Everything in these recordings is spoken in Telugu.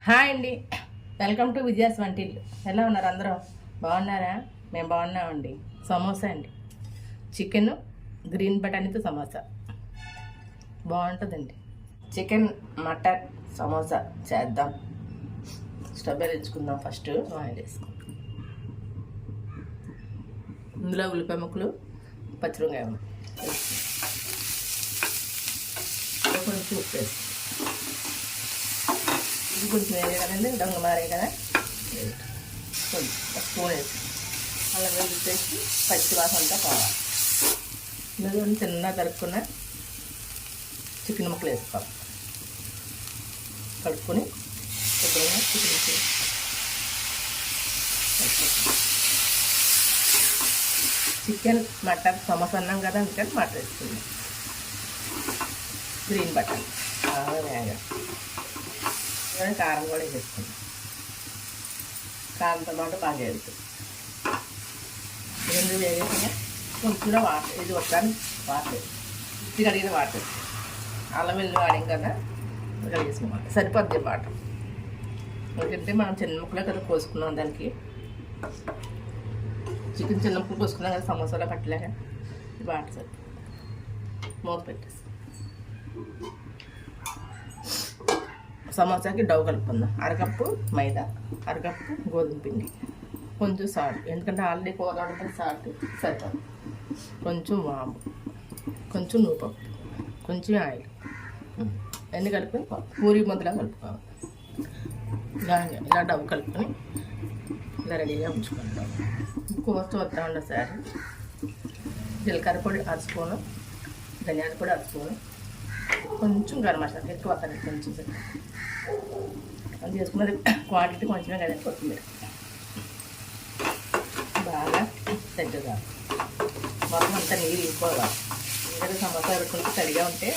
హాయ్ అండి, వెల్కమ్ టు విజయాస్ వంటిల్లు. ఎలా ఉన్నారు అందరూ? బాగున్నారా? మేము బాగున్నామండి. సమోసా అండి, చికెన్ గ్రీన్ బటానీతో సమోసా బాగుంటుందండి. చికెన్ మటన్ సమోసా చేద్దాం. స్టవ్ వెలిగించుకుందాం. ఫస్ట్ ఆయిల్ వేసుకుందాం. ఇందులో ఉల్లిపాయ ముక్కలు, పచ్చిమిరపకాయ కొంచెం ఉప్పు వేసి ఇది కొంచెం వేరే కదండి, దొంగ మారే కదా, కొంచెం స్పూన్ వేసి అలా వేసి పచ్చి వాసన అంతా కావాలి. ఇందులో చిన్న కలుపుకున్న చికెన్ ముక్కలు వేసుకోవాలి. కలుపుకొని శుభ్రంగా చికెన్ మటన్ సమోసా అన్నాం కదా, అందుకని మటన్ వేసుకుందాం. గ్రీన్ బటన్ వేగా కారం కూడా వేసుకుందాం. కారంతో పాటు బాగా వేస్తుంది. రెండు వేగేసిన కొంచెంలో వాటర్, ఇది ఒకసారి వాటర్ ఇది కడిగిన వాటర్, అల్లం వెల్లుల్లి వాడాం కదా కడిగేసిన వాటర్ సరిపోద్ది వాటర్. ఎందుకంటే మనం చిన్న ముక్కలే కదా కోసుకున్నాం, దానికి చికెన్ చిన్న ముక్కలు కోసుకున్నాం కదా సమోసాలో పట్టలేక వాటర్ సరిపోతుంది. మూత పెట్టేసి సమోసాకి డవ్ కలుపుకుందాం. అరకప్పు మైదా, అరకప్పు గోధుమ పిండి, కొంచెం సాల్ట్, ఎందుకంటే ఆల్రెడీ కూర ఉంటుంది సాల్ట్ సరిపోదు. కొంచెం వాము, కొంచెం నూపప్పు, కొంచెం ఆయిల్, అన్నీ కలుపుకొని పూరి ముద్దలా కలుపుకోవాలి. ఇలా డవ్ కలుపుకొని ఇలా రెడీగా ఉంచుకుంటాం. కోస్తూ వస్తూ ఉండదు సార్. జీలకర్ర పొడి అరస్పూను, ధనియాల పొడి అరస్పూను, కొంచెం గరం మసాలా ఎక్కువ అక్కడ కొంచెం అది చేసుకున్నది క్వాంటిటీ కొంచెమే కదా. కొత్తిమీర బాగా తగ్గగా మొత్తం అంతా నీరు ఇంకోవాలి. ఎందుకంటే సమోసా పెట్టుకుంటే తడిగా ఉంటే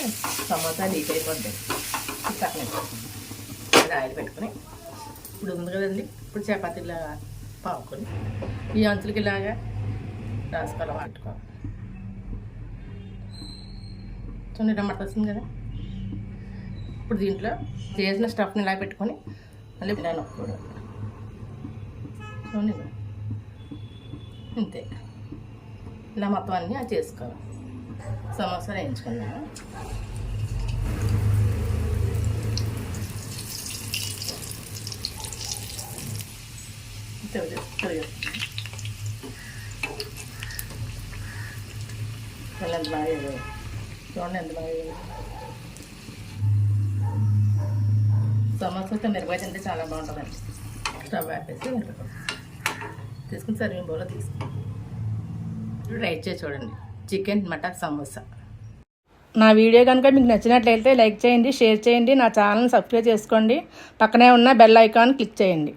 సమోసా లీక్ అయిపోతాయి. పక్కన అది ఆయిల్ పెట్టుకొని ఇప్పుడు ఉంది కదండి, ఇప్పుడు చపాతీలా పావుకొని ఈ అంచులకి ఇలాగా రాసుకోవాలి, పట్టుకోవాలి. చూడండి టమాటా వస్తుంది కదా. ఇప్పుడు దీంట్లో చేసిన స్టఫ్ని ఇలా పెట్టుకొని మళ్ళీ ఇలా నొక్కూడదు. చూడండి అంతే. ఇలా మొత్తం అన్నీ అది చేసుకోవాలి. సమోసా వేయించుకున్నాము. ఎంత బాగా చూడండి, ఎంత బాగా సమోసాతో మిరపకాయ తింటే చాలా బాగుంటుందండి. స్టవ్ ఆపేసి తీసుకుని సర్వింగ్ బౌల్లో తీసుకుని ట్రై చేసి చూడండి చికెన్ మటన్ సమోసా. నా వీడియో కనుక మీకు నచ్చినట్లయితే లైక్ చేయండి, షేర్ చేయండి, నా ఛానల్ని సబ్స్క్రైబ్ చేసుకోండి, పక్కనే ఉన్న బెల్ ఐకాన్ క్లిక్ చేయండి.